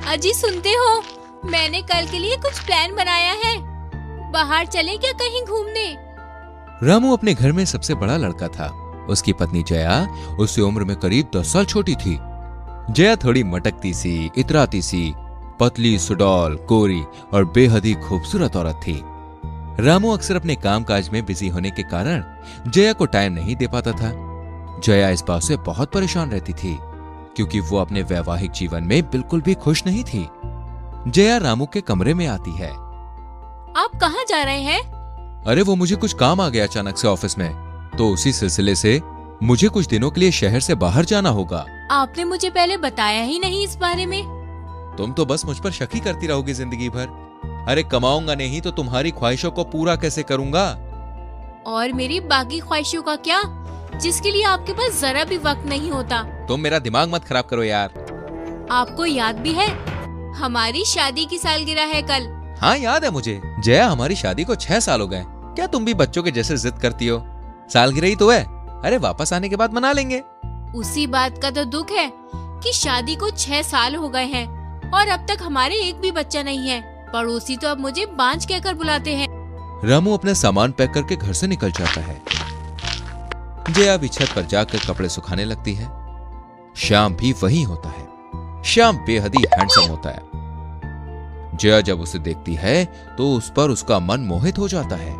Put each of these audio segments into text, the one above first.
अजी सुनते हो, मैंने कल के लिए कुछ प्लान बनाया है। बाहर चलें क्या कहीं घूमने? रामू अपने घर में सबसे बड़ा लड़का था। उसकी पत्नी जया उससे उम्र में करीब 10 साल छोटी थी। जया थोड़ी मटकती सी, इतराती सी, पतली, सुडौल, गोरी और बेहद ही खूबसूरत औरत थी। रामू अक्सर अपने कामकाज में बिजी होने के कारण जया को टाइम नहीं दे पाता था। जया इस बात से बहुत परेशान रहती थी क्योंकि वो अपने वैवाहिक जीवन में बिल्कुल भी खुश नहीं थी। जया रामू के कमरे में आती है। आप कहाँ जा रहे हैं? अरे वो मुझे कुछ काम आ गया अचानक से ऑफिस में, तो उसी सिलसिले से मुझे कुछ दिनों के लिए शहर से बाहर जाना होगा। आपने मुझे पहले बताया ही नहीं इस बारे में। तुम तो बस मुझ पर शक ही करती रहोगी जिंदगी भर। अरे कमाऊंगा नहीं तो तुम्हारी ख्वाहिशों को पूरा कैसे करूंगा? और मेरी बाकी ख्वाहिशों का क्या, जिसके लिए आपके पास जरा भी वक्त नहीं होता? तुम मेरा दिमाग मत खराब करो यार। आपको याद भी है, हमारी शादी की सालगिरह है कल। हाँ याद है मुझे। जया, हमारी शादी को 6 साल हो गए। क्या तुम भी बच्चों के जैसे जिद करती हो? सालगिरह ही तो है। अरे वापस आने के बाद मना लेंगे। उसी बात का तो दुख है कि शादी को 6 साल हो गए हैं और अब तक हमारे एक भी बच्चा नहीं है। पड़ोसी तो अब मुझे बांझ कहकर बुलाते हैं। रामू अपना सामान पैक करके घर से निकल जाता है। जया भी छत पर जाकर कपड़े सुखाने लगती है। श्याम भी वहीं होता है। श्याम बेहद ही हैंडसम होता है। जया जब उसे देखती है तो उस पर उसका मन मोहित हो जाता है।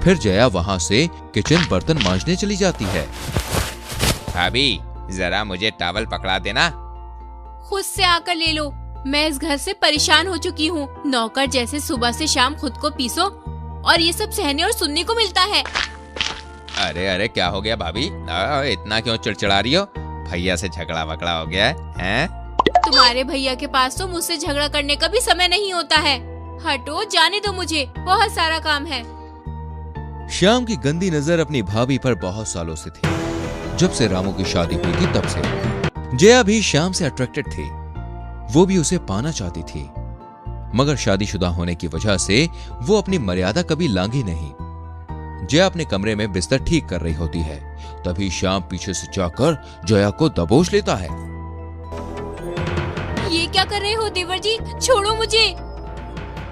फिर जया वहां से किचन बर्तन मांजने चली जाती है। भाभी, जरा मुझे टॉवल पकड़ा देना। खुद से आकर ले लो। मैं इस घर से परेशान हो चुकी हूँ। नौकर जैसे सुबह से शाम खुद को पीसो और ये सब सहने और सुनने को मिलता है। अरे अरे क्या हो गया भाभी? इतना क्यों चिड़चिड़ा रही हो? भैया से झगड़ा वगड़ा हो गया है? तुम्हारे भैया के पास तो मुझसे झगड़ा करने का भी समय नहीं होता है। हटो, जाने दो, मुझे बहुत सारा काम है। श्याम की गंदी नजर अपनी भाभी पर बहुत सालों से थी। जब से रामू की शादी हुई थी तब से जया भी श्याम से अट्रैक्टेड थी। वो भी उसे पाना चाहती थी, मगर शादीशुदा होने की वजह से वो अपनी मर्यादा कभी लांघी नहीं। जया अपने कमरे में बिस्तर ठीक कर रही होती है, तभी श्याम पीछे से जाकर जया को दबोच लेता है। ये क्या कर रहे हो देवर जी? छोड़ो मुझे।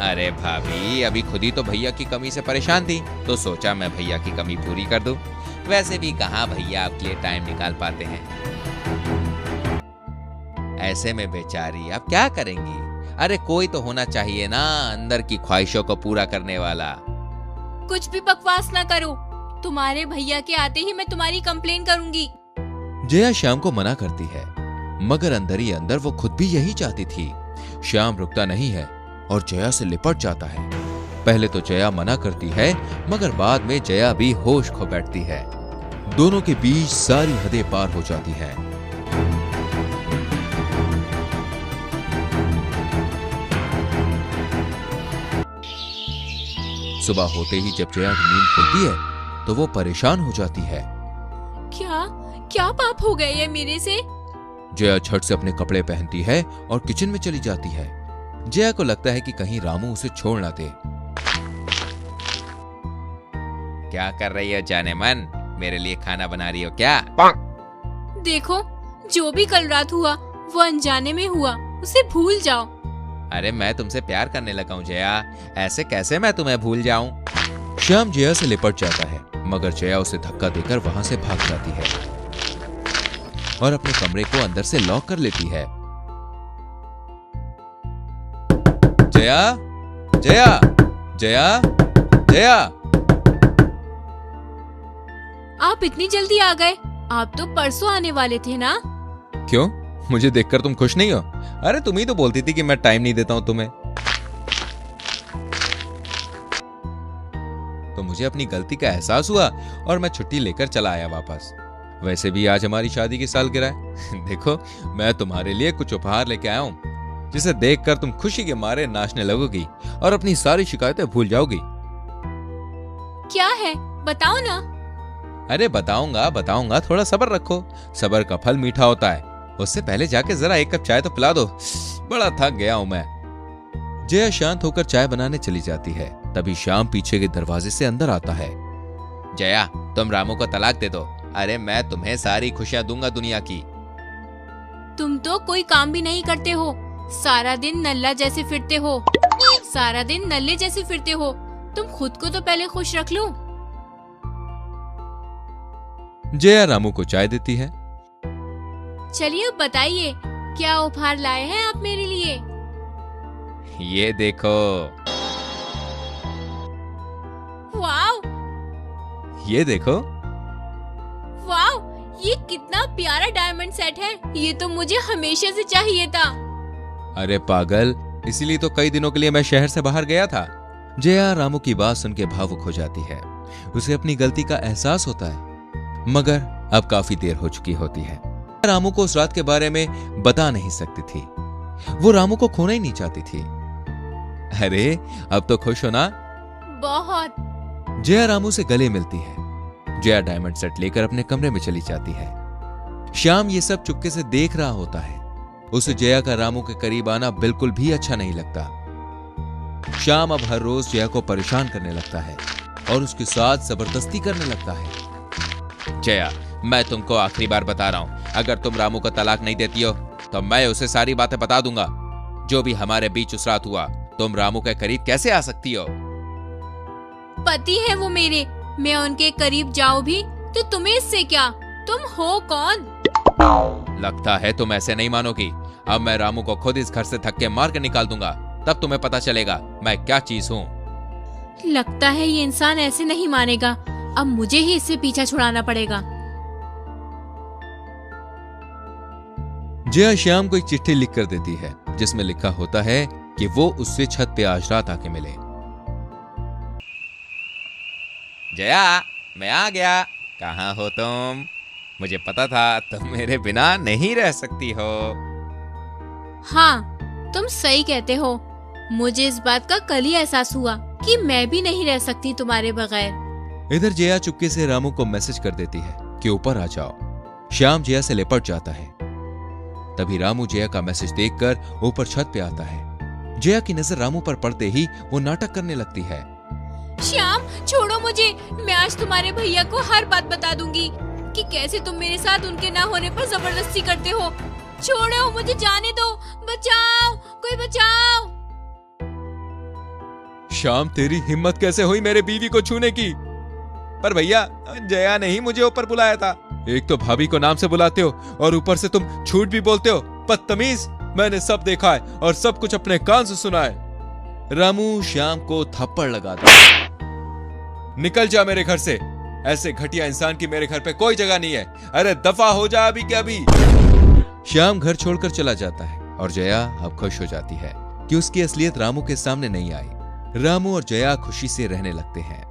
अरे भाभी, अभी खुद ही तो भैया की कमी से परेशान थी, तो सोचा मैं भैया की कमी पूरी कर दूं। वैसे भी कहाँ भैया आपके लिए टाइम निकाल पाते हैं। ऐसे में बेचारी अब क्या करेंगी? अरे कोई तो होना चाहिए ना अंदर की ख्वाहिशों को पूरा करने वाला। कुछ भी बकवास ना करो। तुम्हारे भैया के आते ही मैं तुम्हारी कंप्लेन करूंगी। जया श्याम को मना करती है, मगर अंदर ही अंदर वो खुद भी यही चाहती थी। श्याम रुकता नहीं है और जया से लिपट जाता है। पहले तो जया मना करती है, मगर बाद में जया भी होश खो बैठती है। दोनों के बीच सारी हदें पार हो जाती है। सुबह होते ही जब जया की नींद खुलती है तो वो परेशान हो जाती है। क्या क्या पाप हो गए ये मेरे से? जया झट से अपने कपड़े पहनती है और किचन में चली जाती है। जया को लगता है कि कहीं रामू उसे छोड़ ना दे। क्या कर रही हो जाने मन? मेरे लिए खाना बना रही हो क्या? देखो, जो भी कल रात हुआ वो अनजाने में हुआ, उसे भूल जाओ। अरे मैं तुमसे प्यार करने लगा हूँ जया, ऐसे कैसे मैं तुम्हें भूल जाऊं? श्याम जया से लिपट जाता है, मगर जया उसे धक्का देकर वहां से भाग जाती है और अपने कमरे को अंदर से लॉक कर लेती है। जया, जया, जया, जया! आप इतनी जल्दी आ गए? आप तो परसों आने वाले थे ना? क्यों, मुझे देखकर तुम खुश नहीं हो? अरे तुम ही तो बोलती थी कि मैं टाइम नहीं देता हूं तुम्हें। तो मुझे अपनी गलती का एहसास हुआ और मैं छुट्टी लेकर चला आया वापस। वैसे भी आज हमारी शादी की सालगिरह है। देखो, मैं तुम्हारे लिए कुछ उपहार लेके आया हूं, जिसे देखकर तुम खुशी के मारे नाचने लगोगी और अपनी सारी शिकायतें भूल जाओगी। क्या है, बताओ ना। अरे बताऊंगा बताऊंगा, थोड़ा सब्र रखो। सब्र का फल मीठा होता है। उससे पहले जाके जरा 1 कप चाय तो पिला दो, बड़ा थक गया हूं मैं। जया शांत होकर चाय बनाने चली जाती है। तभी श्याम पीछे के दरवाजे से अंदर आता है। जया, तुम रामू को तलाक दे दो। अरे मैं तुम्हें सारी खुशियां दूंगा दुनिया की। तुम तो कोई काम भी नहीं करते हो, सारा दिन नल्ला जैसे फिरते हो, सारा दिन नल्ले जैसे फिरते हो। तुम खुद को तो पहले खुश रख लो। जया रामू को चाय देती है। चलिए अब बताइए, क्या उपहार लाए हैं आप मेरे लिए? ये देखो। वाव, ये देखो। वाव, ये कितना प्यारा डायमंड सेट है। ये तो मुझे हमेशा से चाहिए था। अरे पागल, इसीलिए तो कई दिनों के लिए मैं शहर से बाहर गया था। जया रामू की बात सुन के भावुक हो जाती है। उसे अपनी गलती का एहसास होता है, मगर अब काफी देर हो चुकी होती है। रामू को उस रात के बारे में बता नहीं सकती थी। वो रामू को खोना ही नहीं चाहती थी। अरे अब तो खुश हो ना? बहुत। जया रामू से गले मिलती है। जया डायमंड सेट लेकर अपने कमरे में चली जाती है। श्याम ये सब चुपके से देख रहा होता है। उसे जया का रामू के करीब आना बिल्कुल भी अच्छा नहीं लगता। श्याम अब हर रोज जया को परेशान करने लगता है और उसके साथ जबरदस्ती करने लगता है। जया, मैं तुमको आखिरी बार बता रहा हूँ, अगर तुम रामू को तलाक नहीं देती हो तो मैं उसे सारी बातें बता दूंगा। जो भी हमारे बीच उस रात हुआ, तुम रामू के करीब कैसे आ सकती हो? पति है वो मेरे, मैं उनके करीब जाऊं भी तो तुम्हें इससे क्या? तुम हो कौन? लगता है तुम ऐसे नहीं मानोगी। अब मैं रामू को खुद इस घर से धक्के मार के निकाल दूंगा, तब तुम्हें पता चलेगा मैं क्या चीज हूँ। लगता है ये इंसान ऐसे नहीं मानेगा। अब मुझे ही इससे पीछा छुड़ाना पड़ेगा। जया श्याम को एक चिट्ठी लिख कर देती है, जिसमें लिखा होता है कि वो उससे छत पे आज रात आके मिले। जया, मैं आ गया। कहाँ हो तुम? मुझे पता था तुम मेरे बिना नहीं रह सकती हो। हाँ, तुम सही कहते हो। मुझे इस बात का कल ही एहसास हुआ कि मैं भी नहीं रह सकती तुम्हारे बगैर। इधर जया चुपके से रामू को मैसेज कर देती है कि ऊपर आ जाओ। श्याम जया से लिपट जाता है। तभी रामू जया का मैसेज देखकर ऊपर छत पे आता है। जया की नजर रामू पर पड़ते ही वो नाटक करने लगती है। श्याम, छोड़ो मुझे। मैं आज तुम्हारे भैया को हर बात बता दूंगी कि कैसे तुम मेरे साथ उनके ना होने पर जबरदस्ती करते हो। छोड़ो मुझे, जाने दो। बचाओ, कोई बचाओ। श्याम, तेरी हिम्मत कैसे हुई मेरे बीवी को छूने की? पर भैया, जया ने ही मुझे ऊपर बुलाया था। एक तो भाभी को नाम से बुलाते हो और ऊपर से तुम झूठ भी बोलते हो। बदतमीज, मैंने सब देखा है और सब कुछ अपने कान से सुना है। रामू श्याम को थप्पड़ लगाता है। निकल जा मेरे घर से। ऐसे घटिया इंसान की मेरे घर पे कोई जगह नहीं है। अरे दफा हो जा अभी क्या अभी। श्याम घर छोड़कर चला जाता है और जया अब खुश हो जाती है कि उसकी असलियत रामू के सामने नहीं आई। रामू और जया खुशी से रहने लगते हैं।